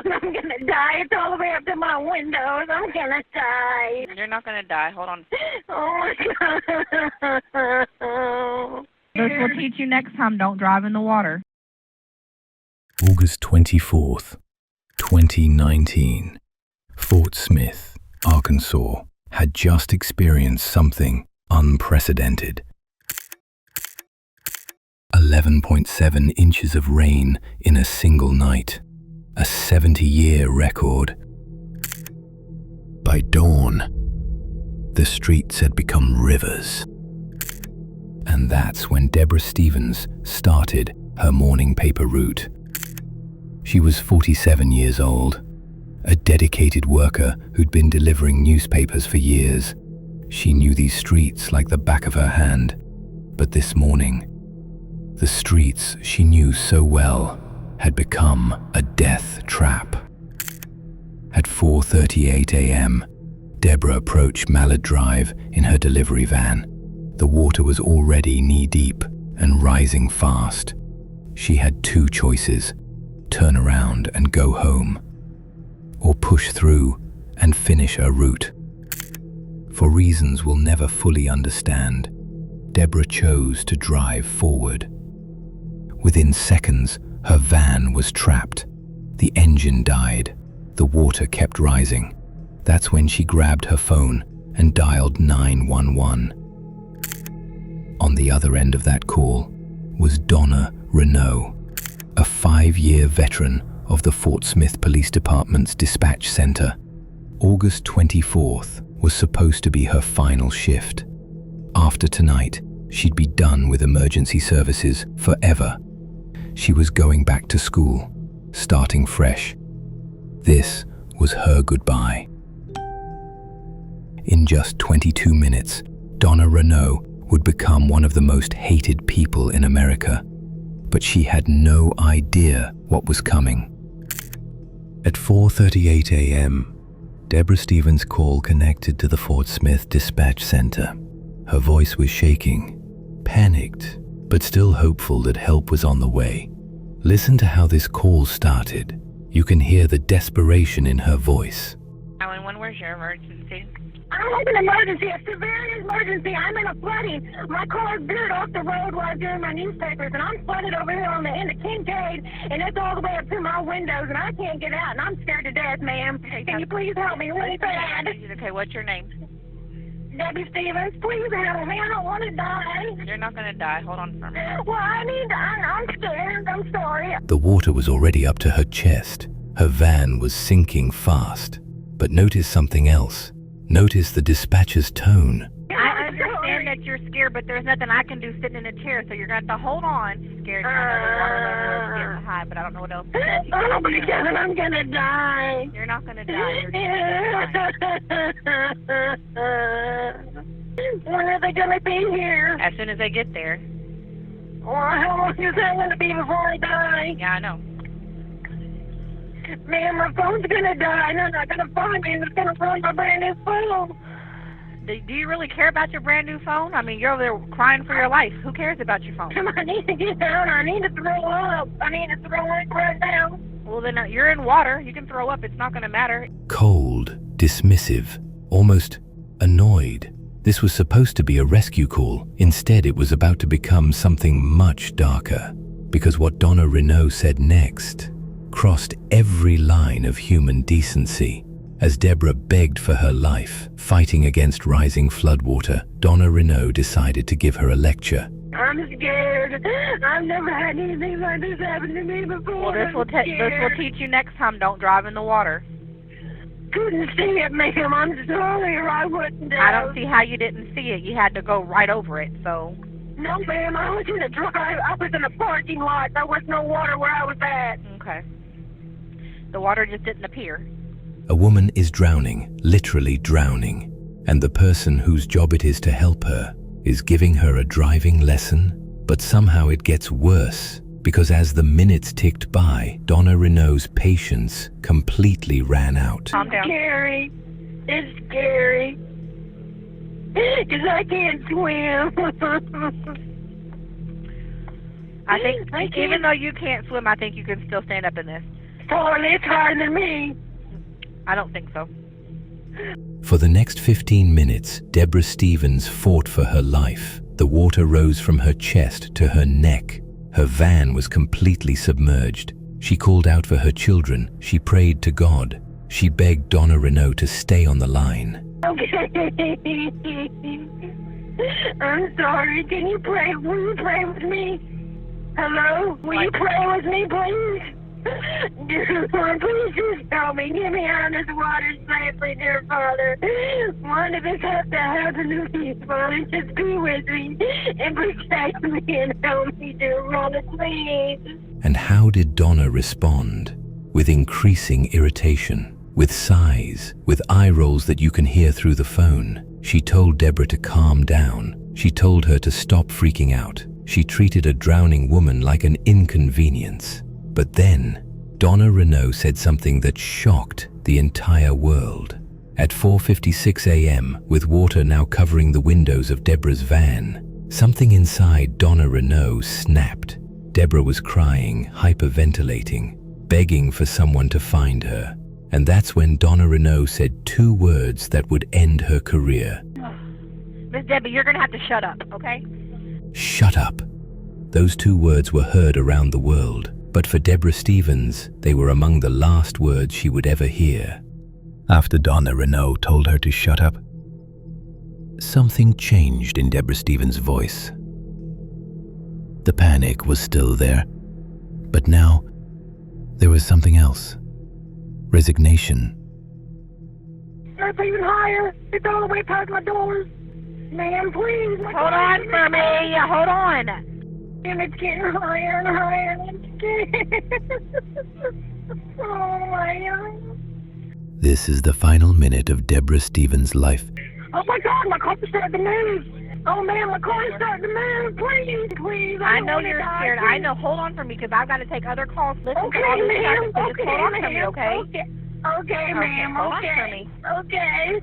I'm gonna die. It's all the way up to my windows. I'm gonna die. You're not gonna die. Hold on. Oh my God. This will teach you next time. Don't drive in the water. August 24th, 2019. Fort Smith, Arkansas, had just experienced something unprecedented. 11.7 inches of rain in a single night, a 70-year record. By dawn, the streets had become rivers. And that's when Debra Stevens started her morning paper route. She was 47 years old, a dedicated worker who'd been delivering newspapers for years. She knew these streets like the back of her hand. But this morning, the streets she knew so well had become a death trap. At 4:38 a.m., Debra approached Mallard Drive in her delivery van. The water was already knee-deep and rising fast. She had two choices: turn around and go home, or push through and finish her route. For reasons we'll never fully understand, Debra chose to drive forward. Within seconds, her van was trapped. The engine died. The water kept rising. That's when she grabbed her phone and dialed 911. On the other end of that call was Donna Reneau, a 5-year veteran of the Fort Smith Police Department's dispatch center. August 24th was supposed to be her final shift. After tonight, she'd be done with emergency services forever. She was going back to school, starting fresh. This was her goodbye. In just 22 minutes, Donna Reneau would become one of the most hated people in America. But she had no idea what was coming. At 4:38 a.m., Debra Stevens' call connected to the Fort Smith Dispatch Center. Her voice was shaking, panicked, but still hopeful that help was on the way. Listen to how this call started. You can hear the desperation in her voice. 911, where's your emergency? I have an emergency, a severe emergency. I'm in a flooding. My car veered off the road while I was doing my newspapers, and I'm flooded over here on the end of Kincaid, and it's all the way up to my windows, and I can't get out, and I'm scared to death, ma'am. Can you please help me really bad? Okay, what's your name? Debbie Stevens, please help me. I don't want to die. You're not going to die. Hold on for a minute. Well, I'm scared. I'm sorry. The water was already up to her chest. Her van was sinking fast. But notice something else. Notice the dispatcher's tone. I understand that you're scared, but there's nothing I can do sitting in a chair, so you're going to have to hold on. Scared, scared to hide, but I don't know what else to do. Oh my God, I'm going to die. You're not going to die. When are they going to be here? As soon as they get there. Well, how long is that going to be before I die? Yeah, I know. Man, my phone's going to die, and they're not going to find me, and it's going to ruin my brand new phone. Do you really care about your brand new phone? I mean, you're over there crying for your life. Who cares about your phone? I need to get down. I need to throw up. I need to throw up right now. Well, then you're in water. You can throw up. It's not going to matter. Cold, dismissive, almost annoyed. This was supposed to be a rescue call. Instead, it was about to become something much darker. Because what Donna Reneau said next crossed every line of human decency. As Debra begged for her life, fighting against rising floodwater, Donna Reneau decided to give her a lecture. I'm scared. I've never had anything like this happen to me before. Well, this will teach you next time. Don't drive in the water. Couldn't see it, ma'am. I'm sorry, or I wouldn't have. I don't see how you didn't see it. You had to go right over it, so. No, ma'am. I was in a drive. I was in a parking lot. There was no water where I was at. Okay. The water just didn't appear. A woman is drowning, literally drowning, and the person whose job it is to help her is giving her a driving lesson. But somehow it gets worse, because as the minutes ticked by, Donna Reneau's patience completely ran out. Calm down. It's scary. It's scary. Because I can't swim. I think even though you can't swim, I think you can still stand up in this. It's harder than me. I don't think so. For the next 15 minutes, Debra Stevens fought for her life. The water rose from her chest to her neck. Her van was completely submerged. She called out for her children. She prayed to God. She begged Donna Reneau to stay on the line. Okay. I'm sorry. Can you pray? Will you pray with me? Hello? Will you pray with me, please? Dear Lord, please just help me. Get me out of this water safely, dear Father. One of us has to happen to me, Father. Just be with me and protect me and help me, dear Father, please. And how did Donna respond? With increasing irritation, with sighs, with eye rolls that you can hear through the phone. She told Debra to calm down. She told her to stop freaking out. She treated a drowning woman like an inconvenience. But then, Donna Reneau said something that shocked the entire world. At 4:56 a.m., with water now covering the windows of Debra's van, something inside Donna Reneau snapped. Debra was crying, hyperventilating, begging for someone to find her. And that's when Donna Reneau said 2 words that would end her career. Miss Debbie, you're going to have to shut up, okay? Shut up. Those 2 words were heard around the world. But for Debra Stevens, they were among the last words she would ever hear. After Donna Reneau told her to shut up, something changed in Debra Stevens' voice. The panic was still there, but now there was something else. Resignation. It's even higher. It's all the way past my doors. Ma'am, please. Hold on for me. Hold on. And it's getting higher and higher, and I'm scared. Oh, my God. This is the final minute of Debra Stevens' life. Oh, my God, my car's starting to move. Oh, man, my car's starting to move. Please, please. I know you're scared. I know. Hold on for me, because I've got to take other calls. Listen Okay, to all this ma'am. stuff, so just hold on for me, okay? Okay, ma'am. Hold on Okay. for me. Okay.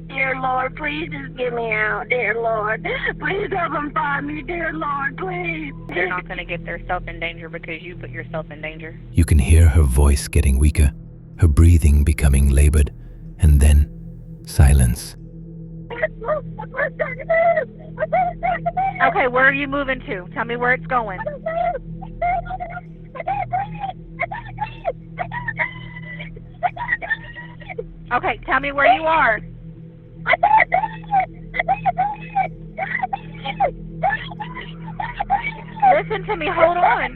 Dear Lord, please just get me out, dear Lord. Please help them find me, dear Lord, please. They're not going to get themselves in danger because you put yourself in danger. You can hear her voice getting weaker, her breathing becoming labored, and then silence. Okay, where are you moving to? Tell me where it's going. Okay, tell me where you are. Listen to me, hold on.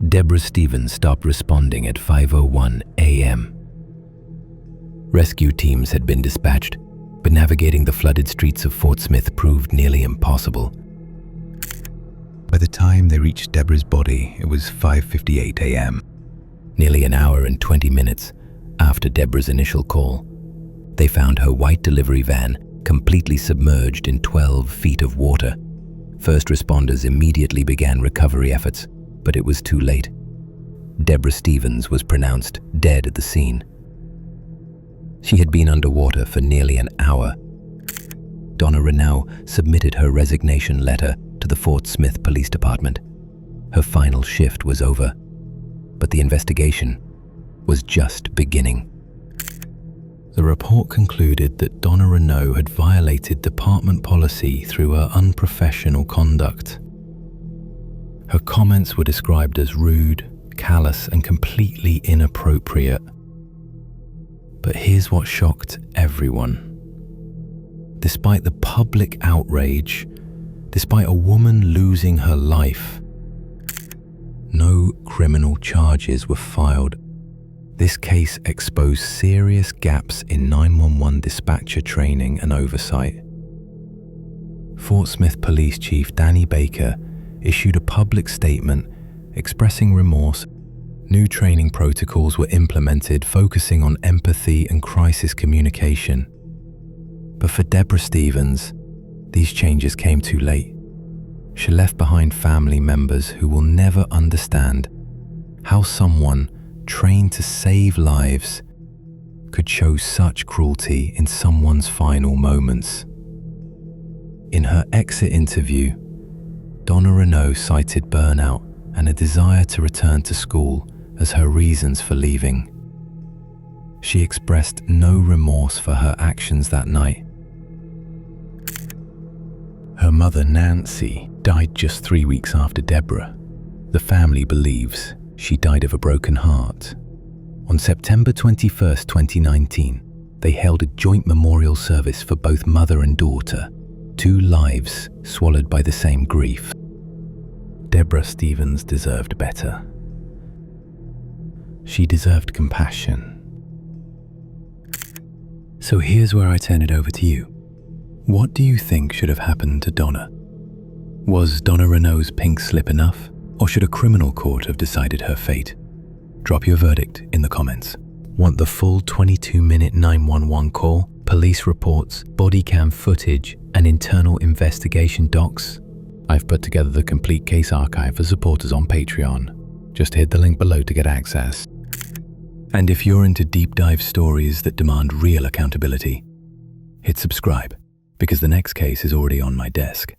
Debra Stevens stopped responding at 5:01 a.m. Rescue teams had been dispatched, but navigating the flooded streets of Fort Smith proved nearly impossible. By the time they reached Debra's body, it was 5:58 a.m. Nearly an hour and 20 minutes after Debra's initial call, they found her white delivery van completely submerged in 12 feet of water. First responders immediately began recovery efforts, but it was too late. Debra Stevens was pronounced dead at the scene. She had been underwater for nearly an hour. Donna Reneau submitted her resignation letter to the Fort Smith Police Department. Her final shift was over, but the investigation was just beginning. The report concluded that Donna Reneau had violated department policy through her unprofessional conduct. Her comments were described as rude, callous, and completely inappropriate. But here's what shocked everyone. Despite the public outrage, despite a woman losing her life, no criminal charges were filed. This case exposed serious gaps in 911 dispatcher training and oversight. Fort Smith Police Chief Danny Baker issued a public statement expressing remorse. New training protocols were implemented focusing on empathy and crisis communication. But for Debra Stevens, these changes came too late. She left behind family members who will never understand how someone trained to save lives could show such cruelty in someone's final moments. In her exit interview, Donna Reneau cited burnout and a desire to return to school as her reasons for leaving. She expressed no remorse for her actions that night. Her mother, Nancy, died just 3 weeks after Debra. The family believes she died of a broken heart. On September 21st, 2019, they held a joint memorial service for both mother and daughter, 2 lives swallowed by the same grief. Debra Stevens deserved better. She deserved compassion. So here's where I turn it over to you. What do you think should have happened to Donna? Was Donna Reneau's pink slip enough, or should a criminal court have decided her fate? Drop your verdict in the comments. Want the full 22-minute 911 call, police reports, body cam footage, and internal investigation docs? I've put together the complete case archive for supporters on Patreon. Just hit the link below to get access. And if you're into deep dive stories that demand real accountability, hit subscribe, because the next case is already on my desk.